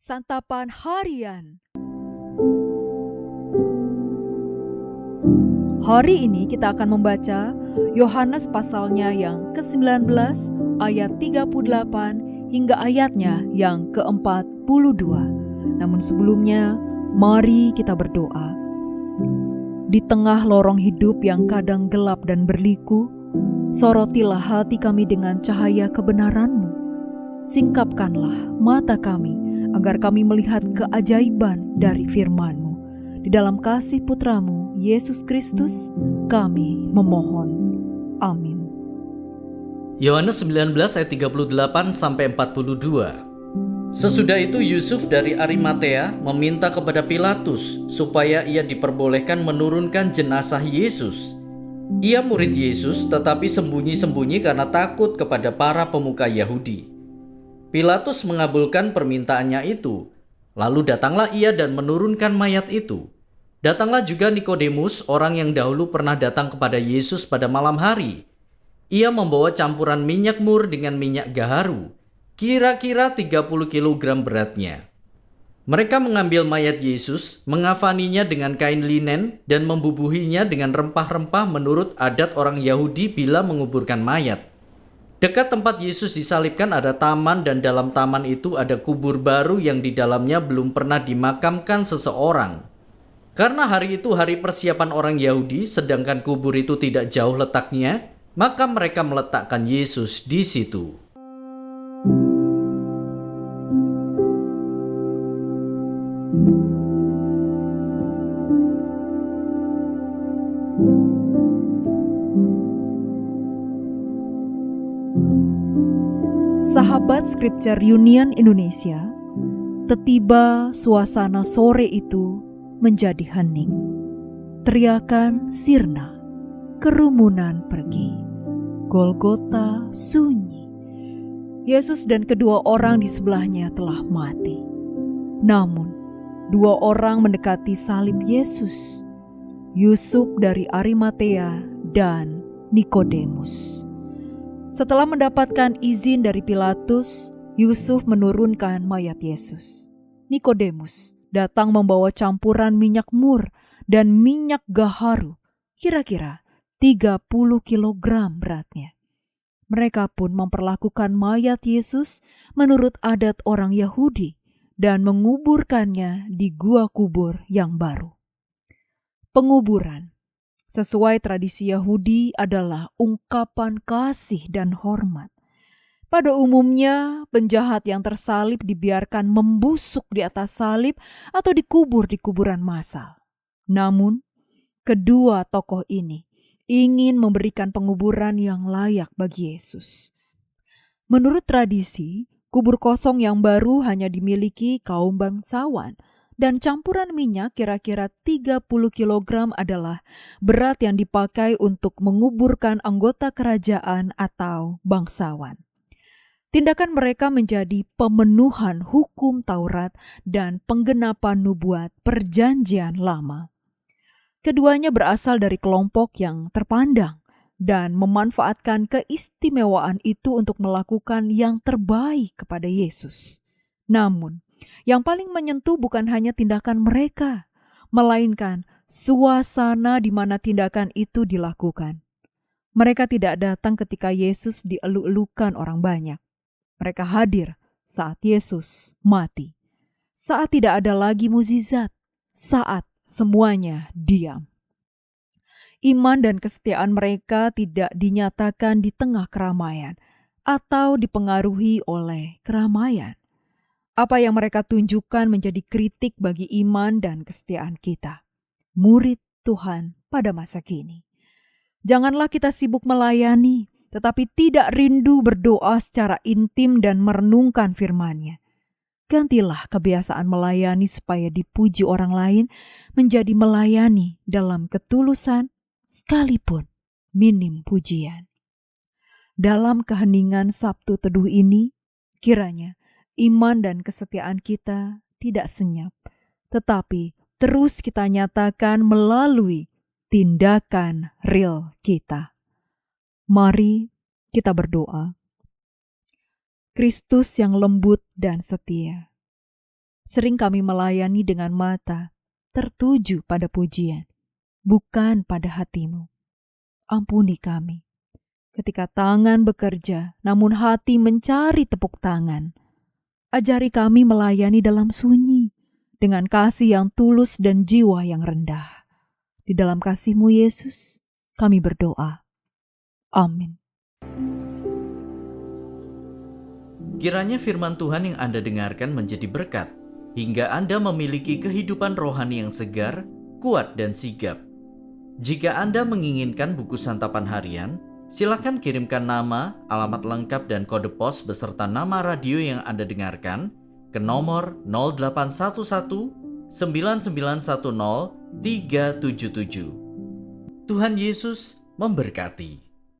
Santapan Harian. Hari ini kita akan membaca Yohanes pasalnya yang ke-19 ayat 38 hingga ayatnya yang ke-42. Namun sebelumnya, mari kita berdoa. Di tengah lorong hidup yang kadang gelap dan berliku, sorotilah hati kami dengan cahaya kebenaran-Mu. Singkapkanlah mata kami agar kami melihat keajaiban dari firman-Mu. Di dalam kasih Putra-Mu, Yesus Kristus, kami memohon. Amin. Yohanes 19 ayat 38 sampai 42. Sesudah itu Yusuf dari Arimatea meminta kepada Pilatus supaya ia diperbolehkan menurunkan jenazah Yesus. Ia murid Yesus tetapi sembunyi-sembunyi karena takut kepada para pemuka Yahudi. Pilatus mengabulkan permintaannya itu. Lalu datanglah ia dan menurunkan mayat itu. Datanglah juga Nikodemus, orang yang dahulu pernah datang kepada Yesus pada malam hari. Ia membawa campuran minyak mur dengan minyak gaharu, kira-kira 30 kg beratnya. Mereka mengambil mayat Yesus, mengafaninya dengan kain linen, dan membubuhinya dengan rempah-rempah menurut adat orang Yahudi bila menguburkan mayat. Dekat tempat Yesus disalibkan ada taman, dan dalam taman itu ada kubur baru yang di dalamnya belum pernah dimakamkan seseorang. Karena hari itu hari persiapan orang Yahudi, sedangkan kubur itu tidak jauh letaknya, maka mereka meletakkan Yesus di situ. Sahabat Scripture Union Indonesia, tiba suasana sore itu menjadi hening. Teriakan sirna, kerumunan pergi. Golgota sunyi. Yesus dan kedua orang di sebelahnya telah mati. Namun, dua orang mendekati salib Yesus, Yusuf dari Arimatea dan Nikodemus. Setelah mendapatkan izin dari Pilatus, Yusuf menurunkan mayat Yesus. Nikodemus datang membawa campuran minyak mur dan minyak gaharu, kira-kira 30 kg beratnya. Mereka pun memperlakukan mayat Yesus menurut adat orang Yahudi dan menguburkannya di gua kubur yang baru. Penguburan sesuai tradisi Yahudi adalah ungkapan kasih dan hormat. Pada umumnya, penjahat yang tersalib dibiarkan membusuk di atas salib atau dikubur di kuburan massal. Namun, kedua tokoh ini ingin memberikan penguburan yang layak bagi Yesus. Menurut tradisi, kubur kosong yang baru hanya dimiliki kaum bangsawan, dan campuran minyak kira-kira 30 kg adalah berat yang dipakai untuk menguburkan anggota kerajaan atau bangsawan. Tindakan mereka menjadi pemenuhan hukum Taurat dan penggenapan nubuat Perjanjian Lama. Keduanya berasal dari kelompok yang terpandang dan memanfaatkan keistimewaan itu untuk melakukan yang terbaik kepada Yesus. Namun, yang paling menyentuh bukan hanya tindakan mereka, melainkan suasana di mana tindakan itu dilakukan. Mereka tidak datang ketika Yesus dieluk-elukan orang banyak. Mereka hadir saat Yesus mati, saat tidak ada lagi mukjizat, saat semuanya diam. Iman dan kesetiaan mereka tidak dinyatakan di tengah keramaian atau dipengaruhi oleh keramaian. Apa yang mereka tunjukkan menjadi kritik bagi iman dan kesetiaan kita, murid Tuhan pada masa kini. Janganlah kita sibuk melayani, tetapi tidak rindu berdoa secara intim dan merenungkan firman-Nya. Gantilah kebiasaan melayani supaya dipuji orang lain menjadi melayani dalam ketulusan sekalipun minim pujian. Dalam keheningan Sabtu Teduh ini, kiranya iman dan kesetiaan kita tidak senyap, tetapi terus kita nyatakan melalui tindakan real kita. Mari kita berdoa. Kristus yang lembut dan setia, Sering kami melayani dengan mata tertuju pada pujian, bukan pada hatimu. Ampuni kami. Ketika tangan bekerja, namun hati mencari tepuk tangan. Ajari kami melayani dalam sunyi, dengan kasih yang tulus dan jiwa yang rendah. Di dalam kasih-Mu Yesus, kami berdoa. Amin. Kiranya firman Tuhan yang Anda dengarkan menjadi berkat, hingga Anda memiliki kehidupan rohani yang segar, kuat, dan sigap. Jika Anda menginginkan buku santapan harian, silakan kirimkan nama, alamat lengkap, dan kode pos beserta nama radio yang Anda dengarkan ke nomor 0811 9910 377. Tuhan Yesus memberkati.